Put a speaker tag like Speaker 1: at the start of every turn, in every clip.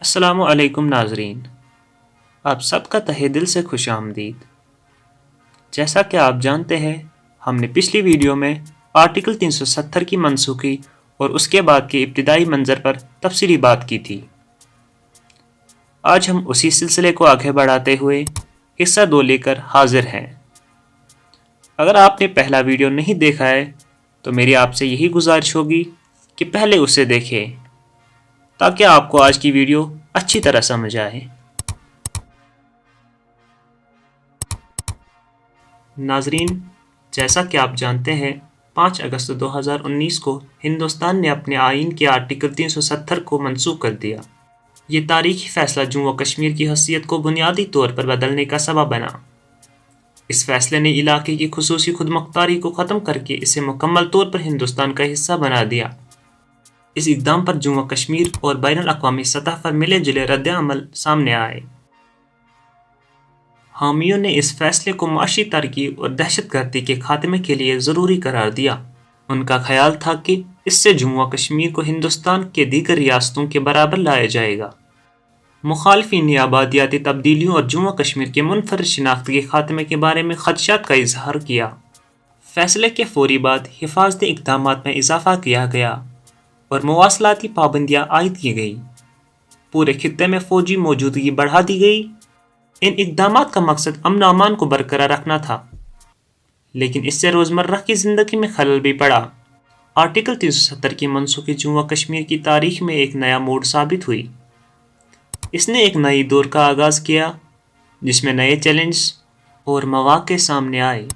Speaker 1: السلام علیکم ناظرین، آپ سب کا تہہ دل سے خوش آمدید۔ جیسا کہ آپ جانتے ہیں، ہم نے پچھلی ویڈیو میں آرٹیکل 370 کی منسوخی اور اس کے بعد کے ابتدائی منظر پر تفصیلی بات کی تھی۔ آج ہم اسی سلسلے کو آگے بڑھاتے ہوئے حصہ 2 لے کر حاضر ہیں۔ اگر آپ نے پہلا ویڈیو نہیں دیکھا ہے تو میری آپ سے یہی گزارش ہوگی کہ پہلے اسے دیکھیں تاکہ آپ کو آج کی ویڈیو اچھی طرح سمجھ آئے۔ ناظرین، جیسا کہ آپ جانتے ہیں، 5 اگست 2019 کو ہندوستان نے اپنے آئین کے آرٹیکل 370 کو منسوخ کر دیا۔ یہ تاریخی فیصلہ جموں و کشمیر کی حیثیت کو بنیادی طور پر بدلنے کا سبب بنا۔ اس فیصلے نے علاقے کی خصوصی خود مختاری کو ختم کر کے اسے مکمل طور پر ہندوستان کا حصہ بنا دیا۔ اس اقدام پر جموں و کشمیر اور بین الاقوامی سطح پر ملے جلے رد عمل سامنے آئے۔ حامیوں نے اس فیصلے کو معاشی ترقی اور دہشت گردی کے خاتمے کے لیے ضروری قرار دیا۔ ان کا خیال تھا کہ اس سے جموں و کشمیر کو ہندوستان کے دیگر ریاستوں کے برابر لایا جائے گا۔ مخالفین نے آبادیاتی تبدیلیوں اور جموں و کشمیر کے منفرد شناخت کے خاتمے کے بارے میں خدشات کا اظہار کیا۔ فیصلے کے فوری بعد حفاظتی اقدامات میں اضافہ کیا گیا اور مواصلاتی پابندیاں عائد کی گئی۔ پورے خطے میں فوجی موجودگی بڑھا دی گئی۔ ان اقدامات کا مقصد امن و امان کو برقرار رکھنا تھا، لیکن اس سے روزمرہ کی زندگی میں خلل بھی پڑا۔ آرٹیکل 370 کی منسوخی جموں و کشمیر کی تاریخ میں ایک نیا موڑ ثابت ہوئی۔ اس نے ایک نئی دور کا آغاز کیا جس میں نئے چیلنجز اور مواقع سامنے آئے۔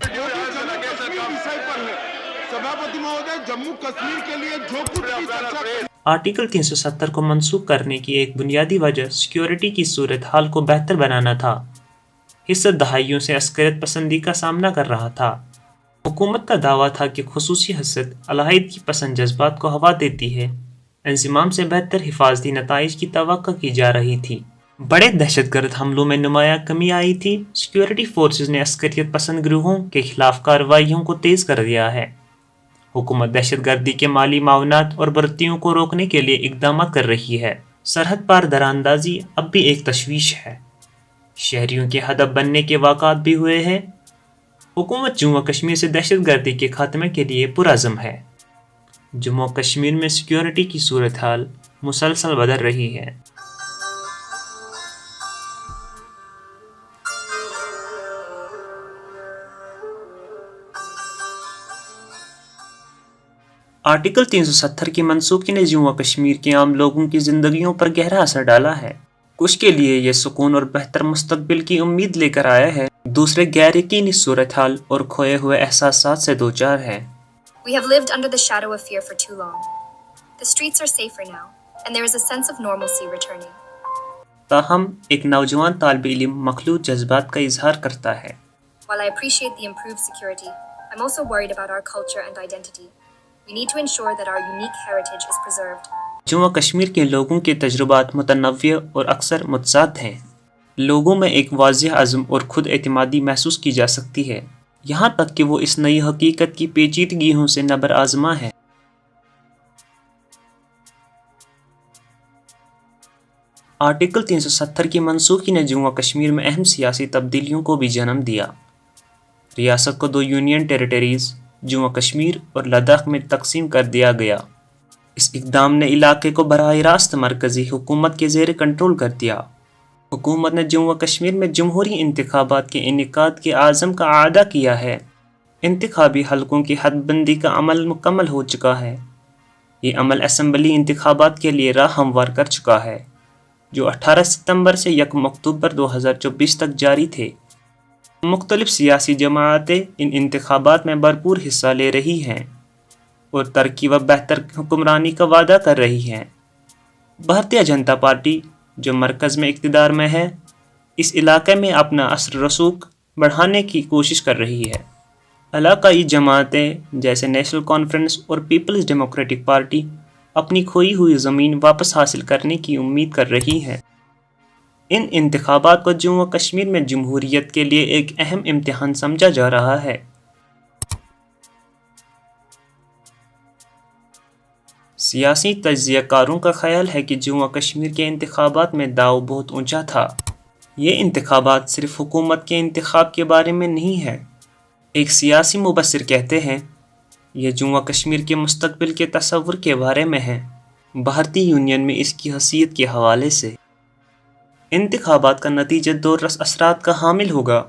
Speaker 1: آرٹیکل 370 کو منسوخ کرنے کی ایک بنیادی وجہ سیکیورٹی کی صورتحال کو بہتر بنانا تھا۔ حصہ دہائیوں سے عسکریت پسندی کا سامنا کر رہا تھا۔ حکومت کا دعویٰ تھا کہ خصوصی حیثیت علیحدگی پسند جذبات کو ہوا دیتی ہے۔ انضمام سے بہتر حفاظتی نتائج کی توقع کی جا رہی تھی۔ بڑے دہشت گرد حملوں میں نمایاں کمی آئی تھی۔ سیکیورٹی فورسز نے عسکریت پسند گروہوں کے خلاف کارروائیوں کو تیز کر دیا ہے۔ حکومت دہشت گردی کے مالی معاونات اور بھرتیوں کو روکنے کے لیے اقدامات کر رہی ہے۔ سرحد پار دراندازی اب بھی ایک تشویش ہے۔ شہریوں کے ہدف بننے کے واقعات بھی ہوئے ہیں۔ حکومت جموں و کشمیر سے دہشت گردی کے خاتمے کے لیے پرعزم ہے۔ جموں و کشمیر میں سیکیورٹی کی صورتحال مسلسل بدل رہی ہے۔ آرٹیکل 370 کی منسوخی نے جموں و کشمیر کے عام لوگوں کی زندگیوں پر گہرا اثر ڈالا ہے۔ کچھ کے لیے یہ سکون اور بہتر مستقبل کی امید لے کر آیا ہے، دوسرے غیر یقینی صورتحال اور کھوئے ہوئے احساسات سے دوچار ہیں۔
Speaker 2: We have lived under the shadow of fear for too long. The streets are safer now, and there is a sense of normalcy returning.
Speaker 1: تاہم ایک نوجوان طالب علم مخلوط جذبات کا اظہار کرتا ہے۔
Speaker 2: While I appreciate the improved security, I'm also worried about our culture and identity. We need to ensure that our unique heritage is preserved.
Speaker 1: Jammu و کشمیر کے لوگوں کے تجربات متنوع اور اکثر متضاد ہیں۔ لوگوں میں ایک واضح عزم اور خود اعتمادی محسوس کی جا سکتی ہے، یہاں تک کہ وہ اس نئی حقیقت کی پیچیدگیوں سے نبر آزما ہے۔ آرٹیکل 370 کی منسوخی نے جموں و کشمیر میں اہم سیاسی تبدیلیوں کو بھی جنم دیا۔ ریاست کو 2 یونین ٹیریٹریز جموں و کشمیر اور لداخ میں تقسیم کر دیا گیا۔ اس اقدام نے علاقے کو براہ راست مرکزی حکومت کے زیر کنٹرول کر دیا۔ حکومت نے جموں و کشمیر میں جمہوری انتخابات کے انعقاد کے عزم کا اعادہ کیا ہے۔ انتخابی حلقوں کی حد بندی کا عمل مکمل ہو چکا ہے۔ یہ عمل اسمبلی انتخابات کے لیے راہ ہموار کر چکا ہے، جو 18 ستمبر سے 1 اکتوبر 2024 تک جاری تھے۔ مختلف سیاسی جماعتیں ان انتخابات میں بھرپور حصہ لے رہی ہیں اور ترقی و بہتر حکمرانی کا وعدہ کر رہی ہیں۔ بھارتیہ جنتا پارٹی، جو مرکز میں اقتدار میں ہے، اس علاقے میں اپنا اثر رسوخ بڑھانے کی کوشش کر رہی ہے۔ علاقائی جماعتیں جیسے نیشنل کانفرنس اور پیپلز ڈیموکریٹک پارٹی اپنی کھوئی ہوئی زمین واپس حاصل کرنے کی امید کر رہی ہیں۔ ان انتخابات کو جموں و کشمیر میں جمہوریت کے لیے ایک اہم امتحان سمجھا جا رہا ہے۔ سیاسی تجزیہ کاروں کا خیال ہے کہ جموں و کشمیر کے انتخابات میں داؤ بہت اونچا تھا۔ یہ انتخابات صرف حکومت کے انتخاب کے بارے میں نہیں ہے۔ ایک سیاسی مبصر کہتے ہیں، یہ جموں و کشمیر کے مستقبل کے تصور کے بارے میں ہے، بھارتی یونین میں اس کی حیثیت کے حوالے سے۔ انتخابات کا نتیجہ دور رس اثرات کا حامل ہوگا۔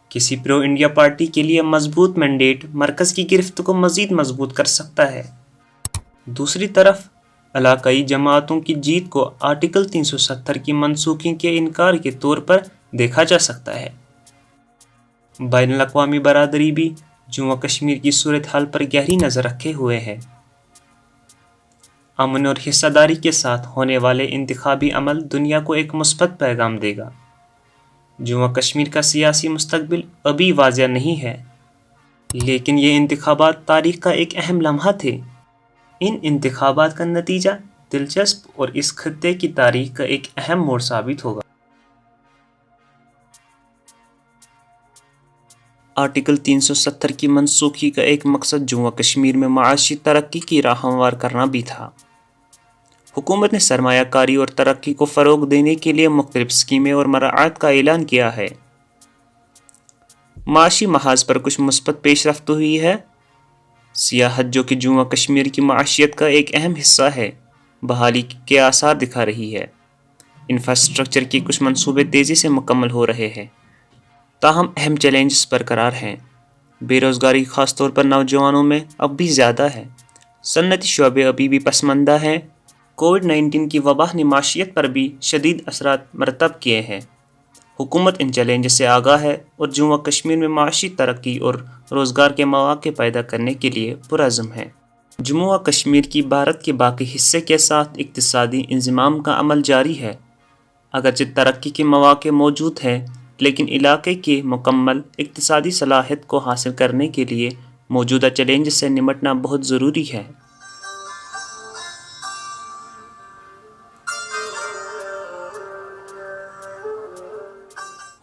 Speaker 1: کسی پرو انڈیا پارٹی کے لیے مضبوط مینڈیٹ مرکز کی گرفت کو مزید مضبوط کر سکتا ہے۔ دوسری طرف علاقائی جماعتوں کی جیت کو آرٹیکل 370 کی منسوخی کے انکار کے طور پر دیکھا جا سکتا ہے۔ بین الاقوامی برادری بھی جموں و کشمیر کی صورتحال پر گہری نظر رکھے ہوئے ہے۔ امن اور حصہ داری کے ساتھ ہونے والے انتخابی عمل دنیا کو ایک مثبت پیغام دے گا۔ جموں و کشمیر کا سیاسی مستقبل ابھی واضح نہیں ہے، لیکن یہ انتخابات تاریخ کا ایک اہم لمحہ تھے۔ ان انتخابات کا نتیجہ دلچسپ اور اس خطے کی تاریخ کا ایک اہم موڑ ثابت ہوگا۔ آرٹیکل 370 کی منسوخی کا ایک مقصد جموں و کشمیر میں معاشی ترقی کی راہ ہموار کرنا بھی تھا۔ حکومت نے سرمایہ کاری اور ترقی کو فروغ دینے کے لیے مختلف اسکیمیں اور مراعات کا اعلان کیا ہے۔ معاشی محاذ پر کچھ مثبت پیش رفت ہوئی ہے۔ سیاحت، جو کہ جموں و کشمیر کی معیشت کا ایک اہم حصہ ہے، بحالی کے آثار دکھا رہی ہے۔ انفراسٹرکچر کے کچھ منصوبے تیزی سے مکمل ہو رہے ہیں، تاہم اہم چیلنجز برقرار ہیں۔ بے روزگاری خاص طور پر نوجوانوں میں اب بھی زیادہ ہے۔ صنعتی شعبے ابھی بھی پسماندہ ہیں۔ کووڈ-19 کی وبا نے معیشت پر بھی شدید اثرات مرتب کیے ہیں۔ حکومت ان چیلنجز سے آگاہ ہے اور جموں و کشمیر میں معاشی ترقی اور روزگار کے مواقع پیدا کرنے کے لیے پرعزم ہے۔ جموں و کشمیر کی بھارت کے باقی حصے کے ساتھ اقتصادی انضمام کا عمل جاری ہے۔ اگرچہ ترقی کے مواقع موجود ہیں، لیکن علاقے کی مکمل اقتصادی صلاحیت کو حاصل کرنے کے لیے موجودہ چیلنجز سے نمٹنا بہت ضروری ہے۔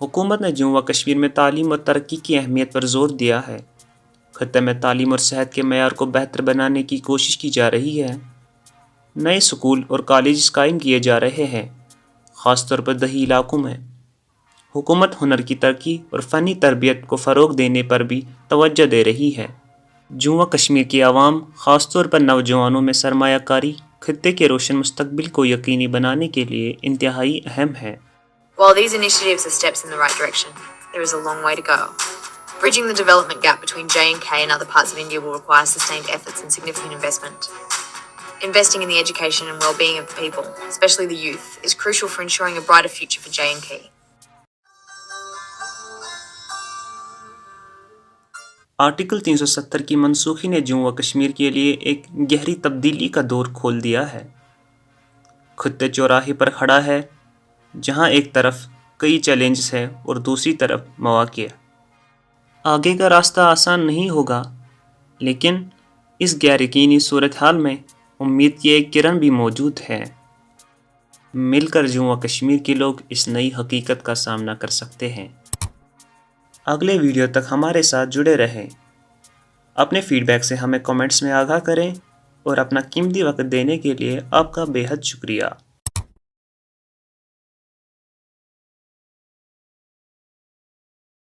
Speaker 1: حکومت نے جموں و کشمیر میں تعلیم اور ترقی کی اہمیت پر زور دیا ہے۔ خطے میں تعلیم اور صحت کے معیار کو بہتر بنانے کی کوشش کی جا رہی ہے۔ نئے اسکول اور کالجز قائم کیے جا رہے ہیں، خاص طور پر دیہی علاقوں میں۔ حکومت ہنر کی ترقی اور فنی تربیت کو فروغ دینے پر بھی توجہ دے رہی ہے۔ جموں و کشمیر کی عوام، خاص طور پر نوجوانوں میں سرمایہ کاری خطے کے روشن مستقبل کو یقینی بنانے کے لیے انتہائی اہم ہے۔
Speaker 3: While these initiatives are steps in the right direction, there is a long way to go. Bridging the development gap between J&K and other parts of India will require sustained efforts and significant investment. Investing in the education and well-being of the people, especially the youth, is crucial for ensuring a brighter future for J&K.
Speaker 1: Article 370 کی منسوخی نے جموں و کشمیر کے لیے ایک گہری تبدیلی کا دور کھول دیا ہے۔ خطے چوراہے پر کھڑا ہے، جہاں ایک طرف کئی چیلنجز ہیں اور دوسری طرف مواقع۔ آگے کا راستہ آسان نہیں ہوگا، لیکن اس غیر یقینی صورتحال میں امید کی ایک کرن بھی موجود ہے۔ مل کر جموں و کشمیر کے لوگ اس نئی حقیقت کا سامنا کر سکتے ہیں۔ اگلے ویڈیو تک ہمارے ساتھ جڑے رہیں۔ اپنے فیڈ بیک سے ہمیں کمنٹس میں آگاہ کریں اور اپنا قیمتی وقت دینے کے لیے آپ کا بے حد شکریہ۔